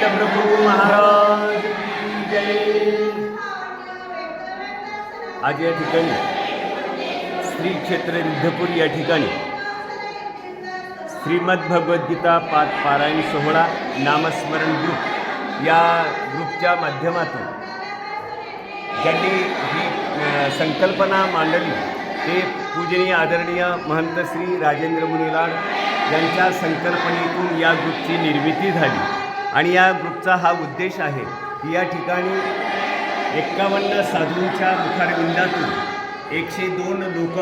गोविंद प्रभू महाराज की जय। आज या ठिकाणी श्री क्षेत्र रिद्धपुर या ठिकाणी श्रीमद भगवद्गीता पारायण सोहळा नामस्मरण ग्रुप या ग्रुपच्या माध्यमातून ज्यांनी ही संकल्पना मांडली ते पूजनीय आदरणीय महंत श्री राजेंद्र मुनीलाड यांच्या संकल्पनेतून या ग्रुपची निर्मिती झाली आणि या ग्रुपचा हा उद्देश आहे की या ठिकाणी 51 साधूंच्या मुखारविंदातून 102 लोक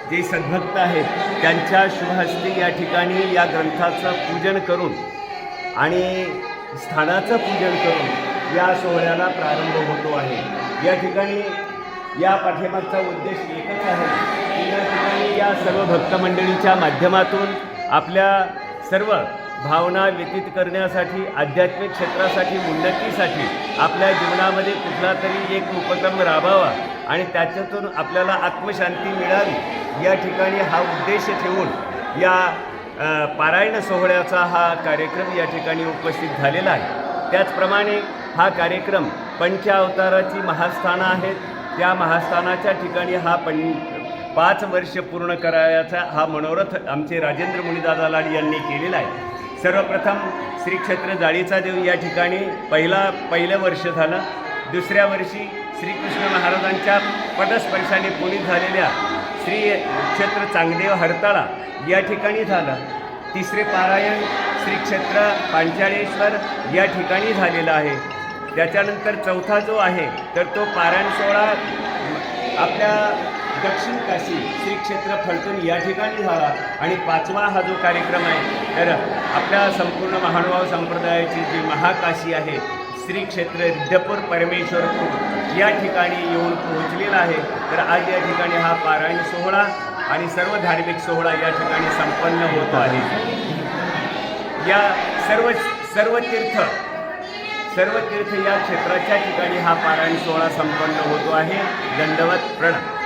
जे सद्भक्त आहेत त्यांच्या शुभहस्ते या ठिकाणी या ग्रंथाचं पूजन करून आणि स्थानाचं पूजन करून या सोहळ्याला प्रारंभ होतो आहे। या ठिकाणी या पाठीमागचा उद्देश एकच आहे की या ठिकाणी या सर्व भक्त मंडळीच्या माध्यमातून आपल्या सर्व भावना व्यतीत करण्यासाठी आध्यात्मिक क्षेत्रासाठी उन्नतीसाठी आपल्या जीवनामध्ये कुठला तरी एक उपक्रम राबवावा आणि त्याच्यातून आपल्याला आत्मशांती मिळावी या ठिकाणी हा उद्देश ठेवून या पारायण सोहळ्याचा हा कार्यक्रम या ठिकाणी उपस्थित झालेला आहे। त्याचप्रमाणे हा कार्यक्रम पंचावताराची महास्थानं आहेत, त्या महास्थानाच्या ठिकाणी हा 5 वर्ष पूर्ण करायचा हा मनोरथ आमचे राजेंद्र मुनीदादा लाड यांनी केलेला आहे। सर्वप्रथम श्री क्षेत्र जाळीचा देव या ठिकाणी पहिलं वर्ष झालं। दुसऱ्या वर्षी श्रीकृष्ण महाराजांच्या पदस्पर्शाने पुनीत झालेल्या श्री क्षेत्र चांगदेव हरताळा या ठिकाणी झालं। तिसरे पारायण श्री क्षेत्र पांचाळेश्वर या ठिकाणी झालेला आहे। त्याच्यानंतर चौथा जो आहे तर तो पारायण सोहळा आपल्या दक्षिण काशी श्री क्षेत्र फलटण या ठिकाणी झाला आणि 5वा हा जो कार्यक्रम आहे तर आपल्या संपूर्ण महानुभाव संप्रदायाची जी महाकाशी आहे श्री क्षेत्र रिद्धपुर परमेश्वरपूर या ठिकाणी येऊन पोहोचलेला आहे। तर आज या ठिकाणी हा पारायण सोहळा आणि सर्व धार्मिक सोहळा या ठिकाणी संपन्न होत आहे। या सर्व तीर्थ या क्षेत्राच्या ठिकाणी हा पारायण सोहळा संपन्न होतो आहे। दंडवत प्रणाम।